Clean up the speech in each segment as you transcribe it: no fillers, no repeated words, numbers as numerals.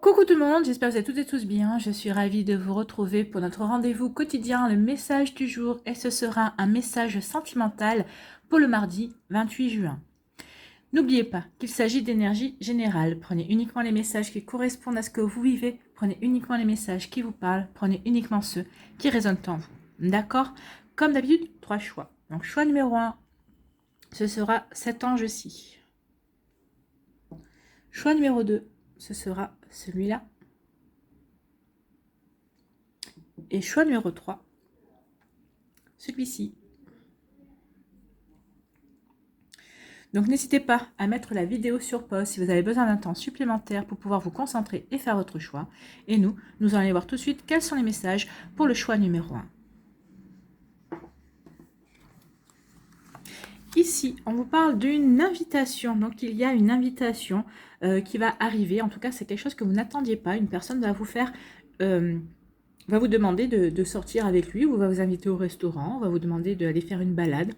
Coucou tout le monde, j'espère que vous êtes toutes et tous bien. Je suis ravie de vous retrouver pour notre rendez-vous quotidien, le message du jour. Et ce sera un message sentimental pour le mardi 28 juin. N'oubliez pas qu'il s'agit d'énergie générale. Prenez uniquement les messages qui correspondent à ce que vous vivez. Prenez uniquement les messages qui vous parlent. Prenez uniquement ceux qui résonnent en vous. D'accord? Comme d'habitude, 3 choix. Donc choix numéro 1, ce sera cet ange-ci. Choix numéro 2, ce sera celui-là. Et choix numéro 3, celui-ci. Donc n'hésitez pas à mettre la vidéo sur pause si vous avez besoin d'un temps supplémentaire pour pouvoir vous concentrer et faire votre choix. Et nous allons aller voir tout de suite quels sont les messages pour le choix numéro 1. Ici, on vous parle d'une invitation. Donc il y a une invitation qui va arriver. En tout cas, c'est quelque chose que vous n'attendiez pas. Une personne va vous faire... va vous demander de sortir avec lui, ou va vous inviter au restaurant, va vous demander d'aller faire une balade.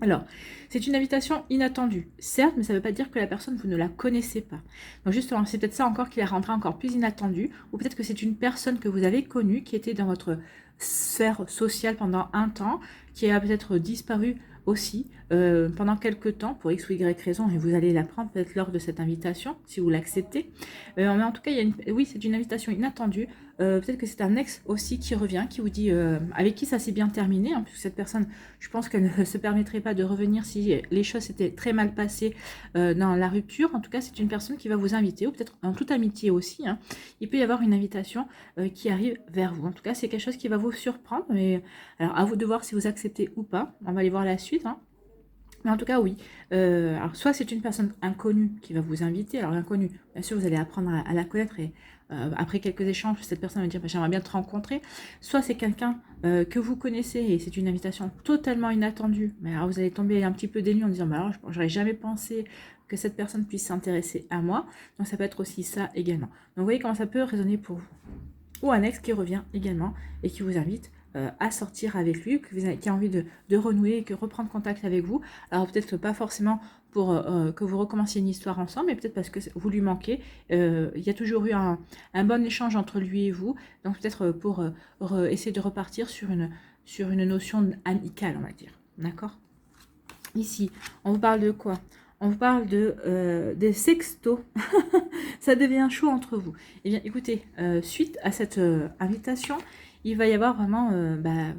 Alors, c'est une invitation inattendue, certes, mais ça ne veut pas dire que la personne, vous ne la connaissez pas. Donc justement, c'est peut-être ça encore qui la rendra encore plus inattendue, ou peut-être que c'est une personne que vous avez connue, qui était dans votre sphère sociale pendant un temps, qui a peut-être disparu aussi pendant quelques temps, pour X ou Y raison, et vous allez l'apprendre peut-être lors de cette invitation, si vous l'acceptez. Mais en tout cas, oui, c'est une invitation inattendue. Peut-être que c'est un ex aussi qui revient, qui vous dit avec qui ça s'est bien terminé, hein, puisque cette personne, je pense qu'elle ne se permettrait pas de revenir si les choses s'étaient très mal passées dans la rupture. En tout cas, c'est une personne qui va vous inviter, ou peut-être en toute amitié aussi, hein. Il peut y avoir une invitation qui arrive vers vous. En tout cas, c'est quelque chose qui va vous surprendre, mais alors à vous de voir si vous acceptez ou pas. On va aller voir la suite, hein. Mais en tout cas, oui. Alors, soit c'est une personne inconnue qui va vous inviter. Alors, l'inconnue, bien sûr, vous allez apprendre à la connaître et après quelques échanges, cette personne va dire bah, j'aimerais bien te rencontrer. Soit c'est quelqu'un que vous connaissez et c'est une invitation totalement inattendue. Mais alors, vous allez tomber un petit peu dénu en disant bah, alors, j'aurais jamais pensé que cette personne puisse s'intéresser à moi. Donc, ça peut être aussi ça également. Donc, vous voyez comment ça peut résonner pour vous. Ou un ex qui revient également et qui vous invite à sortir avec lui, qui a envie de renouer et de reprendre contact avec vous. Alors peut-être pas forcément pour que vous recommenciez une histoire ensemble, mais peut-être parce que vous lui manquez. Il y a toujours eu un bon échange entre lui et vous, donc peut-être pour essayer de repartir sur une notion amicale, on va dire. D'accord? Ici, on vous parle de quoi? On vous parle des sextos. Ça devient chaud entre vous. Eh bien, écoutez, suite à cette invitation, il va y avoir vraiment,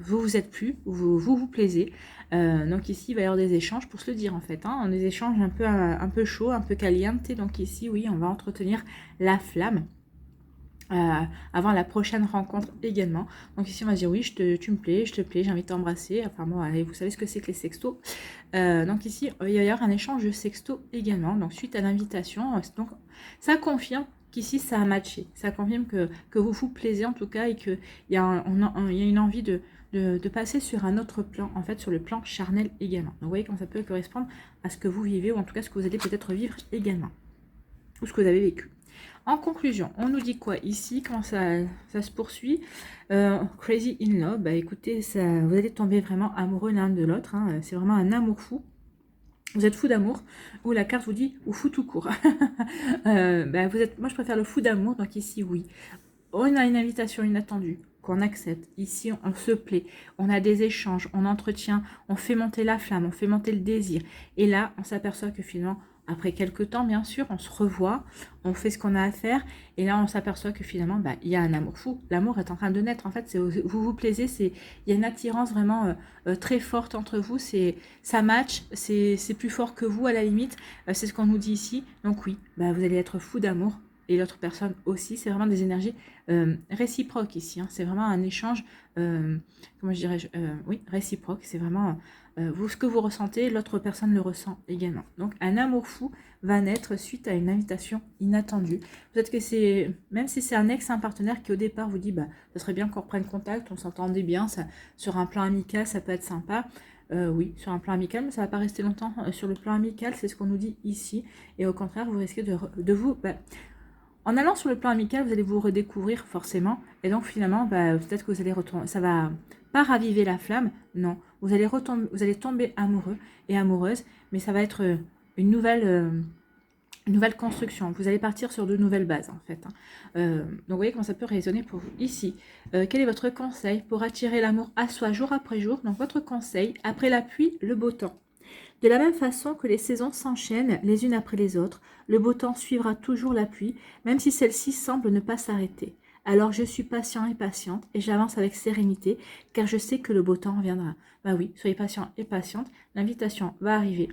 vous vous êtes plus, vous plaisez. Donc ici, il va y avoir des échanges, pour se le dire en fait, hein, des échanges un peu chauds, un peu caliente. Donc ici, oui, on va entretenir la flamme. Avant la prochaine rencontre également. Donc ici on va dire oui, tu me plais, je te plais, j'ai envie de t'embrasser. Enfin bon, allez, vous savez ce que c'est que les sextos. Donc ici il va y avoir un échange de sextos également. Donc suite à l'invitation, donc ça confirme qu'ici ça a matché. Ça confirme que vous vous plaisez en tout cas et qu'il y a il y a une envie de passer sur un autre plan, en fait sur le plan charnel également. Donc vous voyez comment ça peut correspondre à ce que vous vivez, ou en tout cas ce que vous allez peut-être vivre également, ou ce que vous avez vécu. En conclusion, on nous dit quoi ici, quand ça se poursuit? Crazy in love, bah écoutez, vous allez tomber vraiment amoureux l'un de l'autre, hein, c'est vraiment un amour fou. Vous êtes fou d'amour, ou la carte vous dit, ou fou tout court. Moi je préfère le fou d'amour, donc ici oui. On a une invitation inattendue qu'on accepte. Ici, on se plaît, on a des échanges, on entretient, on fait monter la flamme, on fait monter le désir. Et là, on s'aperçoit que finalement, après quelques temps, bien sûr, on se revoit, on fait ce qu'on a à faire. Et là, on s'aperçoit que finalement, il y a un amour fou. L'amour est en train de naître. En fait, vous vous plaisez, il y a une attirance vraiment très forte entre vous. Ça match, c'est plus fort que vous à la limite. C'est ce qu'on nous dit ici. Donc oui, vous allez être fou d'amour. Et l'autre personne aussi, c'est vraiment des énergies réciproques ici, hein. C'est vraiment un échange, comment je dirais, oui, réciproque. C'est vraiment vous, ce que vous ressentez, l'autre personne le ressent également. Donc un amour fou va naître suite à une invitation inattendue. Peut-être que c'est, même si c'est un ex, un partenaire qui au départ vous dit, ça serait bien qu'on reprenne contact, on s'entendait bien, ça, sur un plan amical, ça peut être sympa. Oui, sur un plan amical, mais ça ne va pas rester longtemps sur le plan amical, c'est ce qu'on nous dit ici. Et au contraire, vous risquez de vous... en allant sur le plan amical, vous allez vous redécouvrir forcément. Et donc finalement, peut-être que vous allez retourner. Ça va pas raviver la flamme, non. Vous allez tomber amoureux et amoureuse, mais ça va être une nouvelle Une nouvelle construction. Vous allez partir sur de nouvelles bases, en fait. Donc, vous voyez comment ça peut résonner pour vous. Ici, quel est votre conseil pour attirer l'amour à soi jour après jour? Donc, votre conseil, après la pluie, le beau temps. De la même façon que les saisons s'enchaînent les unes après les autres, le beau temps suivra toujours la pluie, même si celle-ci semble ne pas s'arrêter. Alors je suis patient et patiente, et j'avance avec sérénité, car je sais que le beau temps reviendra. Bah oui, soyez patient et patiente, l'invitation va arriver,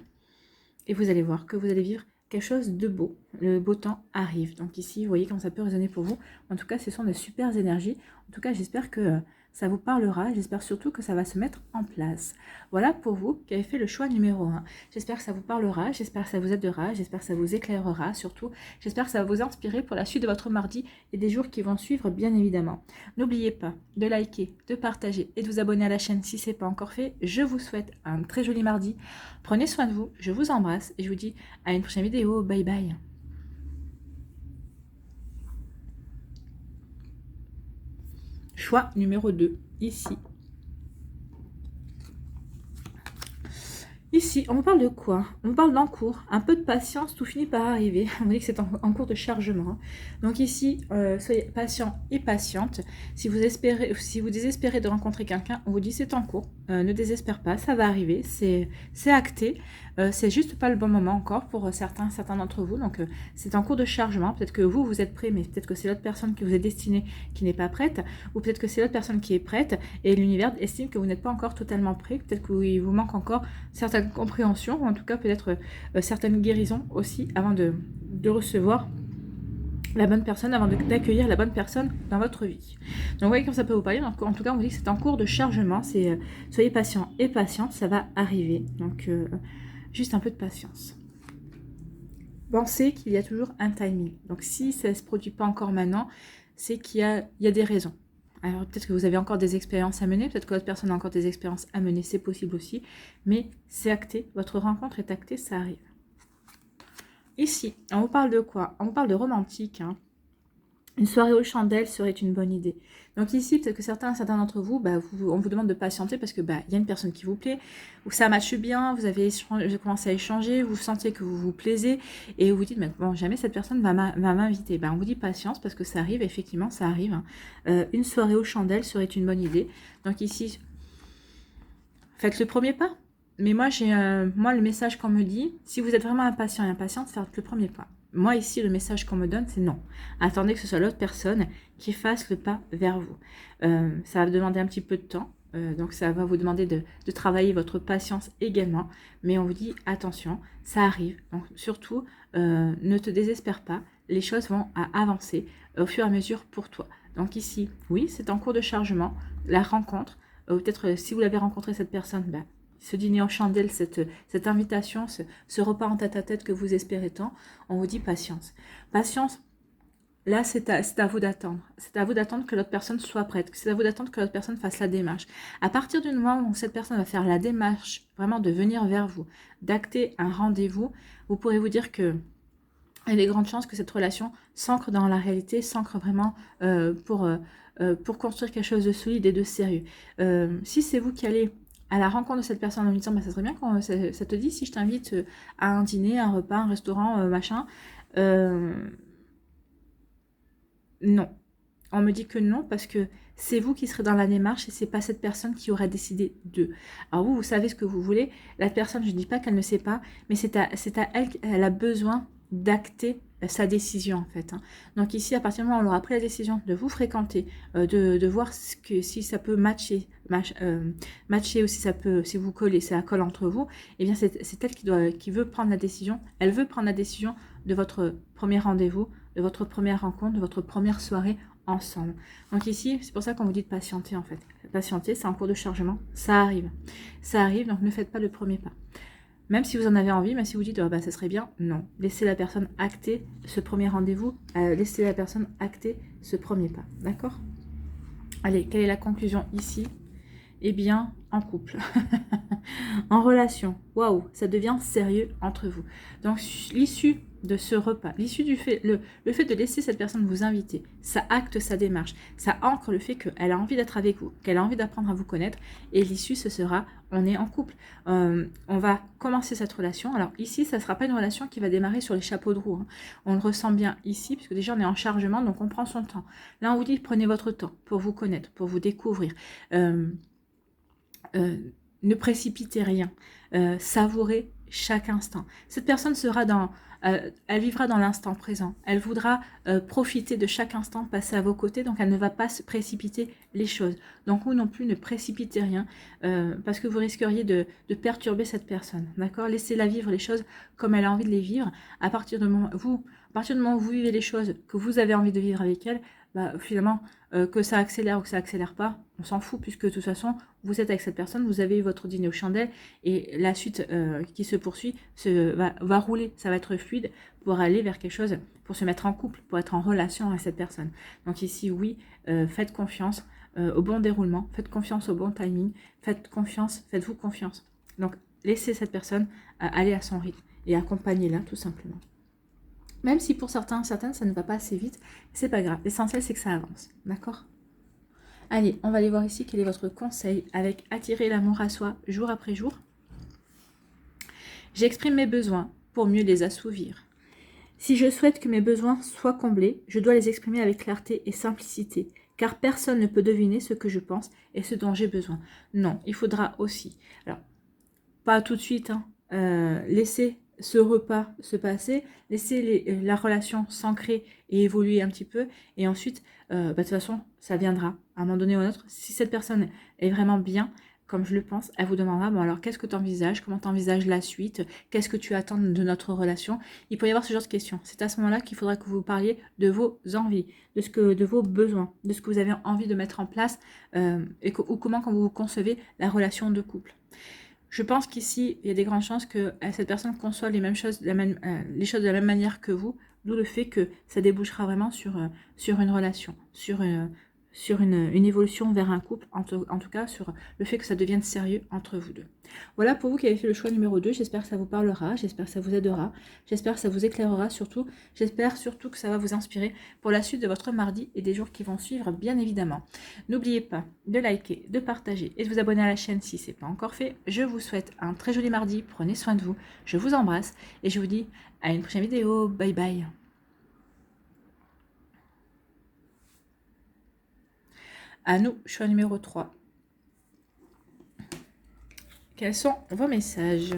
et vous allez voir que vous allez vivre quelque chose de beau. Le beau temps arrive. Donc ici, vous voyez comment ça peut résonner pour vous. En tout cas, ce sont de super énergies. En tout cas, j'espère que ça vous parlera. J'espère surtout que ça va se mettre en place. Voilà pour vous qui avez fait le choix numéro 1. J'espère que ça vous parlera. J'espère que ça vous aidera. J'espère que ça vous éclairera. Surtout, j'espère que ça va vous inspirer pour la suite de votre mardi et des jours qui vont suivre, bien évidemment. N'oubliez pas de liker, de partager et de vous abonner à la chaîne si ce n'est pas encore fait. Je vous souhaite un très joli mardi. Prenez soin de vous. Je vous embrasse et je vous dis à une prochaine vidéo. Bye bye. Choix numéro 2, ici. Ici, on parle de quoi? On parle d'en cours, un peu de patience, tout finit par arriver. On dit que c'est en cours de chargement. Donc ici, soyez patient et patiente. Si vous désespérez de rencontrer quelqu'un, on vous dit c'est en cours. Ne désespère pas, ça va arriver, c'est acté. C'est juste pas le bon moment encore pour certains d'entre vous. Donc c'est en cours de chargement. Peut-être que vous êtes prêt, mais peut-être que c'est l'autre personne qui vous est destinée qui n'est pas prête. Ou peut-être que c'est l'autre personne qui est prête et l'univers estime que vous n'êtes pas encore totalement prêt. Peut-être qu'il vous manque encore certaines compréhensions, ou en tout cas peut-être certaines guérisons aussi avant de recevoir la bonne personne, avant d'accueillir la bonne personne dans votre vie. Donc vous voyez comme ça peut vous parler. Donc, en tout cas, on vous dit que c'est en cours de chargement. C'est soyez patient et patiente, ça va arriver. Donc juste un peu de patience. Pensez qu'il y a toujours un timing. Donc si ça ne se produit pas encore maintenant, c'est qu'il y a des raisons. Alors peut-être que vous avez encore des expériences à mener, peut-être que l'autre personne a encore des expériences à mener, c'est possible aussi. Mais c'est acté, votre rencontre est actée, ça arrive. Ici, on vous parle de quoi? On vous parle de romantique. Hein. Une soirée aux chandelles serait une bonne idée. Donc ici, peut-être que certains d'entre vous, on vous demande de patienter parce que y a une personne qui vous plaît, ou ça matche bien, vous avez commencé à échanger, vous sentez que vous vous plaisez, et vous vous dites, bon, jamais cette personne va m'inviter. On vous dit patience parce que ça arrive, effectivement, ça arrive. Hein. Une soirée aux chandelles serait une bonne idée. Donc ici, faites le premier pas. Mais moi, le message qu'on me dit, si vous êtes vraiment impatient et impatiente, faites le premier pas. Moi, ici, le message qu'on me donne, c'est non. Attendez que ce soit l'autre personne qui fasse le pas vers vous. Ça va demander un petit peu de temps. Donc, ça va vous demander de travailler votre patience également. Mais on vous dit, attention, ça arrive. Donc, surtout, ne te désespère pas. Les choses vont avancer au fur et à mesure pour toi. Donc ici, oui, c'est en cours de chargement. La rencontre, peut-être si vous l'avez rencontré, cette personne, ce dîner en chandelle, cette invitation, ce repas en tête-à-tête que vous espérez tant, on vous dit patience. Patience, là, c'est à vous d'attendre. C'est à vous d'attendre que l'autre personne soit prête. C'est à vous d'attendre que l'autre personne fasse la démarche. À partir du moment où cette personne va faire la démarche, vraiment de venir vers vous, d'acter un rendez-vous, vous pourrez vous dire que il y a des grandes chances que cette relation s'ancre dans la réalité, s'ancre vraiment pour construire quelque chose de solide et de sérieux. Si c'est vous qui allez à la rencontre de cette personne en me disant, ça serait bien quand ça te dit si je t'invite à un dîner, un repas, un restaurant, machin. Non. On me dit que non parce que c'est vous qui serez dans la démarche et c'est pas cette personne qui aura décidé de. Alors vous savez ce que vous voulez. La personne, je ne dis pas qu'elle ne sait pas, mais c'est à elle qu'elle a besoin d'acter sa décision en fait. Hein. Donc ici, à partir du moment où on aura pris la décision de vous fréquenter, de voir si ça peut matcher ou si vous collez, ça colle entre vous, et bien c'est elle qui veut prendre la décision. Elle veut prendre la décision de votre premier rendez-vous, de votre première rencontre, de votre première soirée ensemble. Donc ici, c'est pour ça qu'on vous dit de patienter en fait. Patienter, c'est en cours de chargement, ça arrive. Ça arrive, donc ne faites pas le premier pas. Même si vous en avez envie, même si vous dites ça serait bien, non. Laissez la personne acter ce premier rendez-vous, laissez la personne acter ce premier pas, d'accord? Allez, quelle est la conclusion ici? Eh bien, en couple, en relation, waouh, ça devient sérieux entre vous. Donc l'issue de ce repas, l'issue du fait, le fait de laisser cette personne vous inviter, ça acte sa démarche, ça ancre le fait qu'elle a envie d'être avec vous, qu'elle a envie d'apprendre à vous connaître, et l'issue, ce sera, on est en couple. On va commencer cette relation. Alors ici, ça ne sera pas une relation qui va démarrer sur les chapeaux de roue, hein. On le ressent bien ici, puisque déjà on est en chargement, donc on prend son temps. Là, on vous dit, prenez votre temps pour vous connaître, pour vous découvrir. Ne précipitez rien, savourez chaque instant. Cette personne sera elle vivra dans l'instant présent. Elle voudra profiter de chaque instant passé à vos côtés, donc elle ne va pas se précipiter les choses. Donc vous non plus, ne précipitez rien, parce que vous risqueriez de perturber cette personne. D'accord? Laissez-la vivre les choses comme elle a envie de les vivre. À partir du moment où vous vivez les choses que vous avez envie de vivre avec elle, bah, finalement, que ça accélère ou que ça accélère pas, on s'en fout, puisque de toute façon, vous êtes avec cette personne, vous avez eu votre dîner aux chandelles, et la suite qui se poursuit va rouler, ça va être fluide pour aller vers quelque chose, pour se mettre en couple, pour être en relation avec cette personne. Donc ici, oui, faites confiance au bon déroulement, faites confiance au bon timing, faites-vous confiance. Donc, laissez cette personne aller à son rythme, et accompagnez-la tout simplement. Même si pour certaines, ça ne va pas assez vite, c'est pas grave. L'essentiel, c'est que ça avance. D'accord? Allez, on va aller voir ici quel est votre conseil avec attirer l'amour à soi jour après jour. J'exprime mes besoins pour mieux les assouvir. Si je souhaite que mes besoins soient comblés, je dois les exprimer avec clarté et simplicité, car personne ne peut deviner ce que je pense et ce dont j'ai besoin. Non, il faudra aussi. Alors, pas tout de suite, hein, laissez ce repas se passer, laissez la relation s'ancrer et évoluer un petit peu, et ensuite, de toute façon, ça viendra à un moment donné ou à un autre. Si cette personne est vraiment bien, comme je le pense, elle vous demandera, bon alors, qu'est-ce que tu envisages, comment tu envisages la suite, qu'est-ce que tu attends de notre relation? Il peut y avoir ce genre de questions. C'est à ce moment-là qu'il faudra que vous parliez de vos envies, de vos besoins, de ce que vous avez envie de mettre en place, ou comment quand vous concevez la relation de couple. Je pense qu'ici, il y a des grandes chances que cette personne conçoive les choses de la même manière que vous, d'où le fait que ça débouchera vraiment sur une relation, sur une évolution vers un couple, en tout cas sur le fait que ça devienne sérieux entre vous deux. Voilà pour vous qui avez fait le choix numéro 2, j'espère que ça vous parlera, j'espère que ça vous aidera, j'espère que ça vous éclairera surtout, j'espère surtout que ça va vous inspirer pour la suite de votre mardi et des jours qui vont suivre, bien évidemment. N'oubliez pas de liker, de partager et de vous abonner à la chaîne si ce n'est pas encore fait. Je vous souhaite un très joli mardi, prenez soin de vous, je vous embrasse et je vous dis à une prochaine vidéo, bye bye. À nous, choix numéro 3. Quels sont vos messages?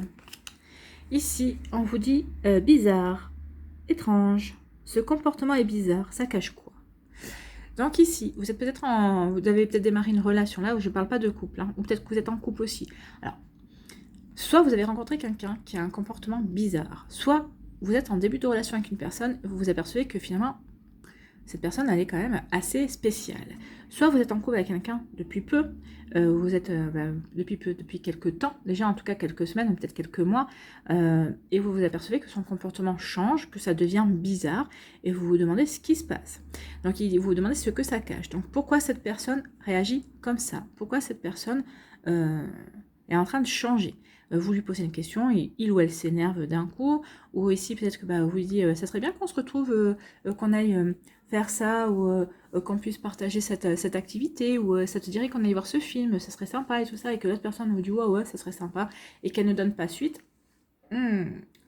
Ici, on vous dit bizarre, étrange, ce comportement est bizarre, ça cache quoi? Donc ici, vous êtes vous avez peut-être démarré une relation là où je ne parle pas de couple, hein, ou peut-être que vous êtes en couple aussi. Alors, soit vous avez rencontré quelqu'un qui a un comportement bizarre, soit vous êtes en début de relation avec une personne, vous vous apercevez que finalement, cette personne, elle est quand même assez spéciale. Soit vous êtes en couple avec quelqu'un depuis peu, depuis quelques temps, déjà en tout cas quelques semaines, ou peut-être quelques mois, et vous vous apercevez que son comportement change, que ça devient bizarre, et vous vous demandez ce qui se passe. Donc vous vous demandez ce que ça cache. Donc pourquoi cette personne réagit comme ça? Pourquoi cette personne est en train de changer? Vous lui posez une question, il ou elle s'énerve d'un coup, ou ici peut-être que vous lui dites ça serait bien qu'on se retrouve, qu'on aille faire ça, ou qu'on puisse partager cette activité, ou ça te dirait qu'on aille voir ce film, ça serait sympa et tout ça, et que l'autre personne vous dit ouais, ça serait sympa, et qu'elle ne donne pas suite.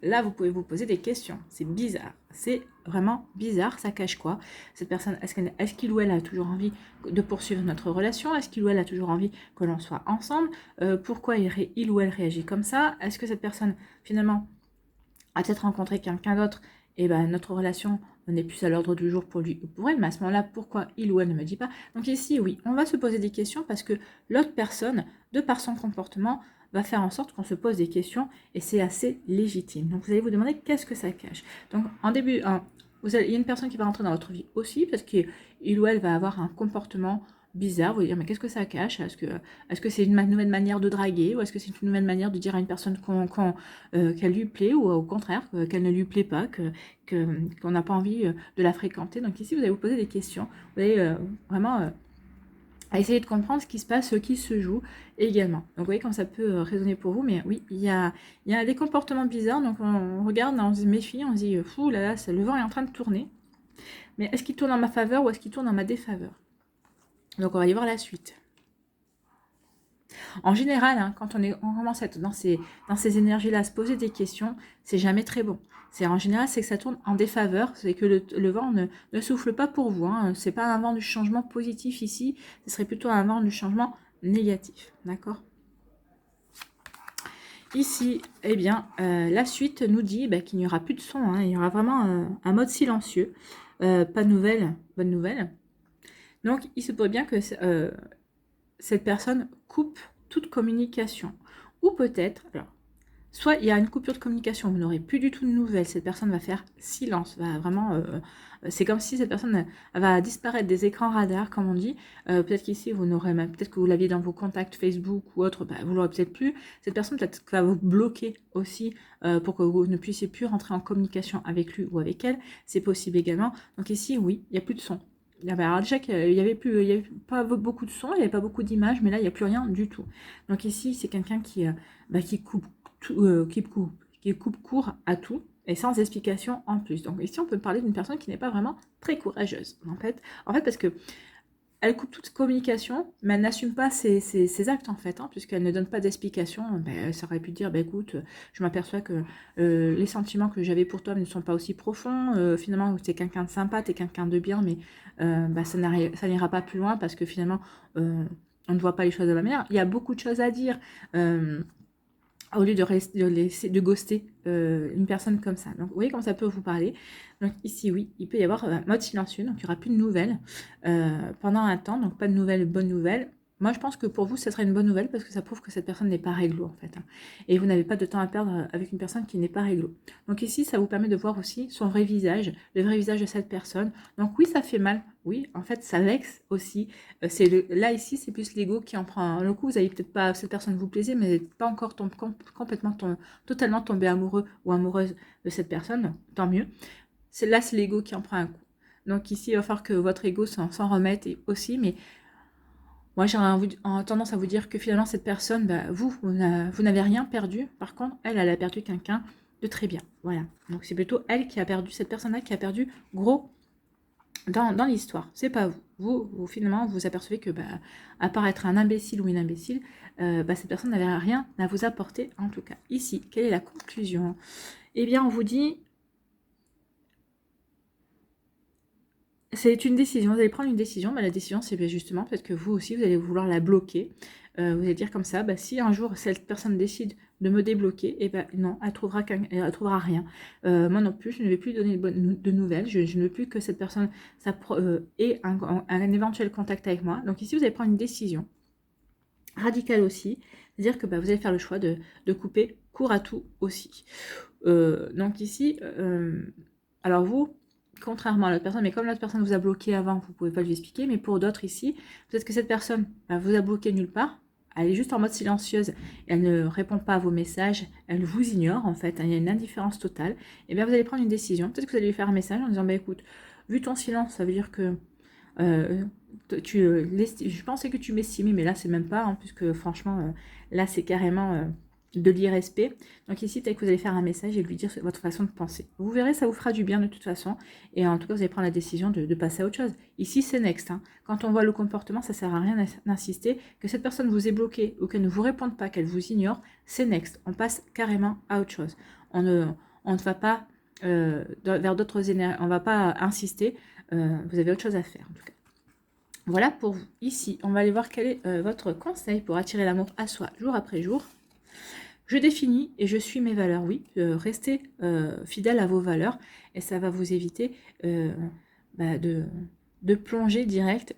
Là, vous pouvez vous poser des questions. C'est bizarre. C'est vraiment bizarre. Ça cache quoi? Cette personne, est-ce qu'il ou elle a toujours envie de poursuivre notre relation? Est-ce qu'il ou elle a toujours envie que l'on soit ensemble? Pourquoi il ou elle réagit comme ça? Est-ce que cette personne, finalement, a peut-être rencontré quelqu'un d'autre? Et notre relation n'est plus à l'ordre du jour pour lui ou pour elle. Mais à ce moment-là, pourquoi il ou elle ne me dit pas? Donc ici, oui, on va se poser des questions parce que l'autre personne, de par son comportement, va faire en sorte qu'on se pose des questions et c'est assez légitime. Donc vous allez vous demander qu'est-ce que ça cache. Donc en début, il y a une personne qui va rentrer dans votre vie aussi parce qu'il ou elle va avoir un comportement bizarre, vous allez dire mais qu'est-ce que ça cache? Est-ce que c'est une nouvelle manière de draguer, ou est-ce que c'est une nouvelle manière de dire à une personne qu'elle lui plaît, ou au contraire qu'elle ne lui plaît pas, qu'on n'a pas envie de la fréquenter? Donc ici vous allez vous poser des questions, vous allez vraiment à essayer de comprendre ce qui se passe, ce qui se joue également. Donc vous voyez comment ça peut résonner pour vous, mais oui, il y a des comportements bizarres, donc on regarde, on se méfie, on se dit, fou là là, le vent est en train de tourner, mais est-ce qu'il tourne en ma faveur ou est-ce qu'il tourne en ma défaveur? Donc on va y voir la suite. En général, hein, quand on commence à être dans ces énergies-là, à se poser des questions, c'est jamais très bon. En général, c'est que ça tourne en défaveur, c'est que le vent ne souffle pas pour vous. Hein. C'est pas un vent du changement positif ici, ce serait plutôt un vent du changement négatif. D'accord? Ici, eh bien, la suite nous dit qu'il n'y aura plus de son. Hein. Il y aura vraiment un mode silencieux. Pas de nouvelles, bonne nouvelle. Donc, il se pourrait bien que cette personne coupe toute communication. Ou peut-être, alors, soit il y a une coupure de communication, vous n'aurez plus du tout de nouvelles, cette personne va faire silence, va vraiment, c'est comme si cette personne va disparaître des écrans radars, comme on dit. Peut-être qu'ici, vous n'aurez même, peut-être que vous l'aviez dans vos contacts Facebook ou autre, vous l'aurez peut-être plus. Cette personne peut-être va vous bloquer aussi pour que vous ne puissiez plus rentrer en communication avec lui ou avec elle. C'est possible également. Donc ici, oui, il n'y a plus de son. Alors déjà qu'il n'y avait pas beaucoup de sons, il n'y avait pas beaucoup d'images, mais là, il n'y a plus rien du tout. Donc ici, c'est quelqu'un qui coupe, qui coupe court à tout, et sans explication en plus. Donc ici, on peut parler d'une personne qui n'est pas vraiment très courageuse, en fait parce que elle coupe toute communication, mais elle n'assume pas ses actes, en fait, hein, puisqu'elle ne donne pas d'explication. Elle aurait pu dire, écoute, je m'aperçois que les sentiments que j'avais pour toi ne sont pas aussi profonds. Finalement, tu es quelqu'un de sympa, tu es quelqu'un de bien, mais ça n'ira pas plus loin, parce que finalement, on ne voit pas les choses de la même manière. Il y a beaucoup de choses à dire. Au lieu de ghoster une personne comme ça. Donc, vous voyez comment ça peut vous parler. Donc, ici, oui, il peut y avoir un mode silencieux, donc il n'y aura plus de nouvelles pendant un temps, donc pas de nouvelles, bonnes nouvelles. Moi, je pense que pour vous, ce serait une bonne nouvelle parce que ça prouve que cette personne n'est pas réglo, en fait. Hein. Et vous n'avez pas de temps à perdre avec une personne qui n'est pas réglo. Donc ici, ça vous permet de voir aussi son vrai visage, le vrai visage de cette personne. Donc oui, ça fait mal. Oui, en fait, ça vexe aussi. Là, ici, c'est plus l'ego qui en prend le coup. Vous n'avez peut-être pas, cette personne vous plaisait, mais vous n'êtes pas encore totalement tombé amoureux ou amoureuse de cette personne. Tant mieux. Là, c'est l'ego qui en prend un coup. Donc ici, il va falloir que votre ego s'en remette aussi, mais moi, j'ai tendance à vous dire que finalement, cette personne, vous n'avez rien perdu. Par contre, elle a perdu quelqu'un de très bien. Voilà. Donc, c'est plutôt elle qui a perdu, cette personne-là qui a perdu gros dans l'histoire. C'est pas vous. Vous, finalement, vous apercevez que, à part être un imbécile ou une imbécile, cette personne n'avait rien à vous apporter, en tout cas. Ici, quelle est la conclusion? Eh bien, on vous dit... C'est une décision, vous allez prendre une décision, la décision c'est justement peut-être que vous aussi vous allez vouloir la bloquer, vous allez dire comme ça, si un jour cette personne décide de me débloquer, et non, elle trouvera rien, moi non plus, je ne vais plus donner de nouvelles, je ne veux plus que cette personne ait un éventuel contact avec moi, donc ici vous allez prendre une décision radicale aussi, c'est-à-dire que vous allez faire le choix de couper court à tout aussi, donc ici, alors vous, contrairement à l'autre personne, mais comme l'autre personne vous a bloqué avant, vous ne pouvez pas lui expliquer, mais pour d'autres ici, peut-être que cette personne vous a bloqué nulle part, elle est juste en mode silencieuse, elle ne répond pas à vos messages, elle vous ignore en fait, il y a une indifférence totale, et bien vous allez prendre une décision, peut-être que vous allez lui faire un message en disant, écoute, vu ton silence, ça veut dire que je pensais que tu m'estimais, mais là c'est même pas, hein, puisque franchement, là c'est carrément... de l'irrespect. Donc ici, peut-être que vous allez faire un message et lui dire votre façon de penser. Vous verrez, ça vous fera du bien de toute façon. Et en tout cas, vous allez prendre la décision de passer à autre chose. Ici, c'est next. Hein. Quand on voit le comportement, ça ne sert à rien d'insister. Que cette personne vous ait bloqué ou qu'elle ne vous réponde pas, qu'elle vous ignore, c'est next. On passe carrément à autre chose. On ne va pas vers d'autres énergies. On ne va pas insister. Vous avez autre chose à faire, en tout cas. Voilà pour vous. Ici, on va aller voir quel est votre conseil pour attirer l'amour à soi jour après jour. Je définis et je suis mes valeurs, oui. Restez fidèle à vos valeurs et ça va vous éviter de plonger direct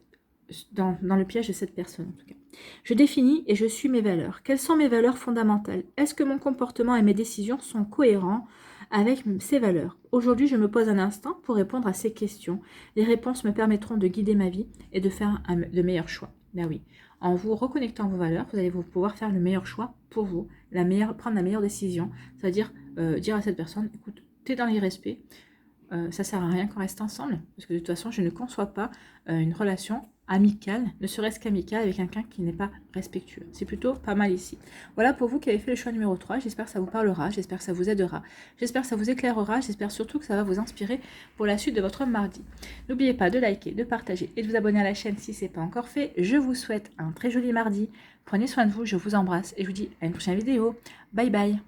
dans le piège de cette personne, en tout cas. Je définis et je suis mes valeurs. Quelles sont mes valeurs fondamentales? Est-ce que mon comportement et mes décisions sont cohérents avec ces valeurs? Aujourd'hui, je me pose un instant pour répondre à ces questions. Les réponses me permettront de guider ma vie et de faire de meilleurs choix. Ben oui. En vous reconnectant à vos valeurs, vous allez pouvoir faire le meilleur choix pour vous, prendre la meilleure décision, c'est-à-dire dire à cette personne, écoute, t'es dans l'irrespect, ça sert à rien qu'on reste ensemble, parce que de toute façon, je ne conçois pas une relation amical, ne serait-ce qu'amical avec quelqu'un qui n'est pas respectueux. C'est plutôt pas mal ici. Voilà pour vous qui avez fait le choix numéro 3. J'espère que ça vous parlera, j'espère que ça vous aidera, j'espère que ça vous éclairera, j'espère surtout que ça va vous inspirer pour la suite de votre mardi. N'oubliez pas de liker, de partager et de vous abonner à la chaîne si ce n'est pas encore fait. Je vous souhaite un très joli mardi. Prenez soin de vous, je vous embrasse et je vous dis à une prochaine vidéo. Bye bye.